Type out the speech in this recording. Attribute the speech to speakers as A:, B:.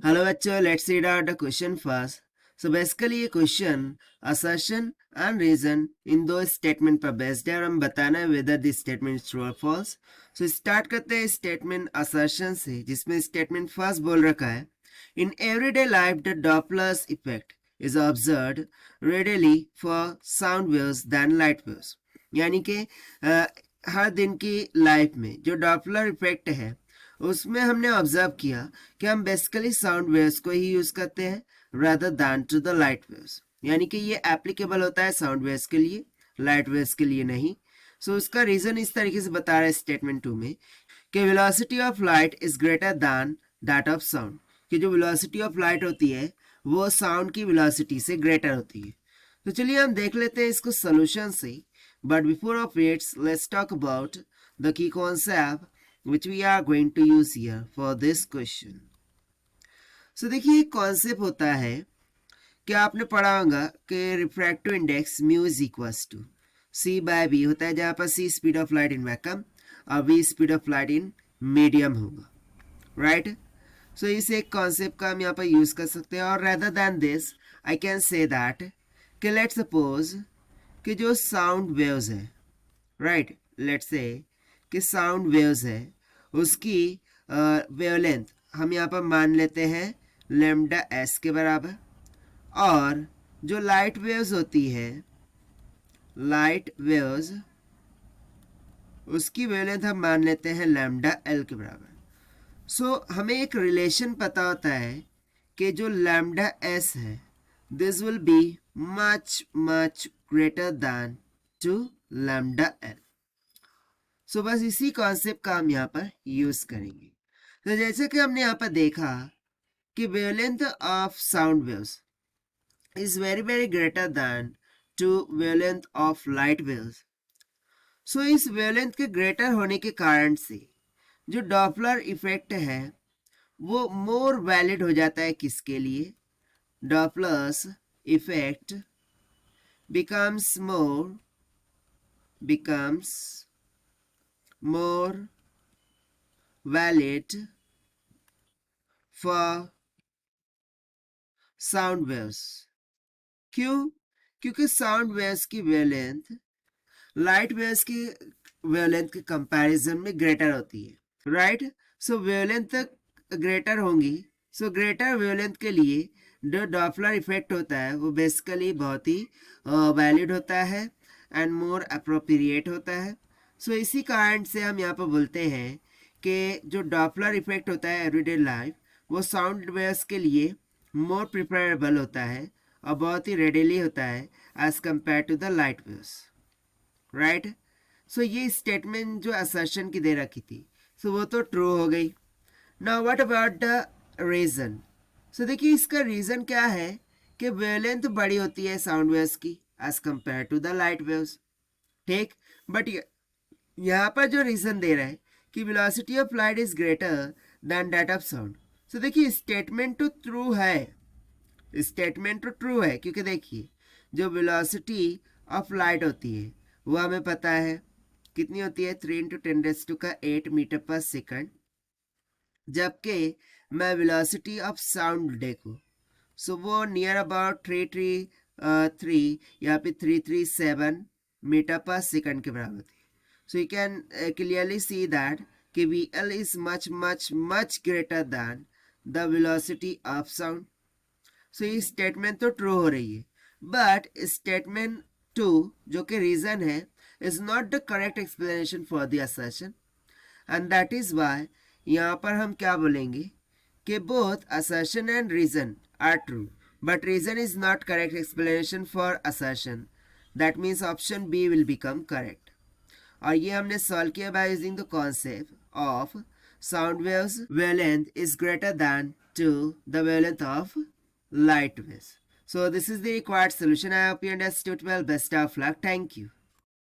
A: Hello बच्चों, let's read out the question first. So basically ये question assertion and reason इन दो statement पर based है और हम बताना है whether this statement is true और फॉल्स. सो स्टार्ट करते हैं स्टेटमेंट असर्शन से, जिसमें स्टेटमेंट फर्स्ट बोल रखा है in everyday life the Doppler's effect is observed readily for sound waves than light waves. यानी कि हर दिन की लाइफ में जो डॉपलर इफेक्ट है उसमें हमने ऑब्जर्व किया कि हम बेसिकली साउंड वेव्स को ही यूज करते हैं rather than to the light waves. यानी कि ये एप्लीकेबल होता है साउंड वेव्स के लिए, लाइट वेव्स के लिए नहीं. सो उसका रीजन इस तरीके से बता रहा है स्टेटमेंट 2 में कि velocity of light is greater than that of sound. कि जो वेलोसिटी ऑफ लाइट होती है वो साउंड की वेलोसिटी से ग्रेटर होती है. तो चलिए हम देख लेते हैं इसको सोल्यूशन से. But before of its let's talk about the key concept which we are going to use here for this question. So देखिए एक कॉन्सेप्ट होता है कि आपने पढ़ा होगा कि refractive index mu is equals to c by v होता है, जहाँ पर c speed of light in vacuum और v speed of light in medium होगा, राइट. सो इस एक कॉन्सेप्ट का हम यहाँ पर यूज कर सकते हैं. और rather than this I can say that कि लेट्स सपोज कि जो साउंड वेव्स है, राइट, लेट्स से कि साउंड वेव्स है उसकी वेवलेंथ हम यहाँ पर मान लेते हैं लैम्डा एस के बराबर. और जो लाइट वेव्स होती है, लाइट वेव्स, उसकी वेवलेंथ हम मान लेते हैं लैम्डा एल के बराबर. सो हमें एक रिलेशन पता होता है कि जो लैम्डा एस है this will be much much greater than to lambda L. So बस इसी कॉन्सेप्ट का हम यहाँ पर यूज करेंगे. तो जैसे कि हमने यहाँ पर देखा कि wavelength of sound waves is very very greater than to wavelength of light waves. So इस वेवलेंथ के ग्रेटर होने के कारण से जो डॉपलर इफेक्ट है वो मोर वैलिड हो जाता है. किसके लिए? Doppler's effect becomes more valid for sound waves. क्यों? क्योंकि साउंड वेव्स की वेवलेंथ लाइट वेव्स की वेवलेंथ के कंपैरिजन में ग्रेटर होती है, राइट. सो वेवलेंथ ग्रेटर होंगी. सो ग्रेटर वेवलेंथ के लिए जो डॉपलर इफेक्ट होता है वो बेसिकली बहुत ही वैलिड होता है एंड मोर अप्रोप्रिएट होता है. सो इसी कारण से हम यहाँ पर बोलते हैं कि जो डॉपलर इफेक्ट होता है एवरीडे लाइफ वो साउंड वेव्स के लिए मोर प्रिफरेबल होता है और बहुत ही रेडिली होता है as compare to the light waves, right. So ये स्टेटमेंट जो असर्शन की दे रखी थी सो वो तो ट्रू हो गई. Now what about the reason. So देखिए इसका रीजन क्या है कि वेवलेंथ बड़ी होती है साउंड वेव्स की as compare to the light waves, ठीक. बट यहाँ पर जो रीजन दे रहा है कि velocity of light is greater than that of sound. So देखिए स्टेटमेंट तो ट्रू है, स्टेटमेंट तो ट्रू है, क्योंकि देखिए जो वेलोसिटी ऑफ लाइट होती है वो हमें पता है कितनी होती है 3 × 10⁸ मीटर पर सेकंड. जबकि मैं वेलोसिटी ऑफ साउंड देखूँ सो वो नियर अबाउट 333 या फिर 337 मीटर पर सेकंड के बराबर थी. So you can clearly see that VL is much much much greater than the velocity of sound. So ये स्टेटमेंट तो ट्रू हो रही है, बट स्टेटमेंट 2 जो कि रीजन है is not the correct explanation for the assertion, and that is why यहाँ पर हम क्या बोलेंगे कि both assertion and reason are true, but reason is not correct explanation for assertion. That means option B will become correct. और ये हमने solve किया by using the concept of sound waves wavelength is greater than to the wavelength of light waves. So this is the required solution. I hope you understood well. Best of luck. Thank you.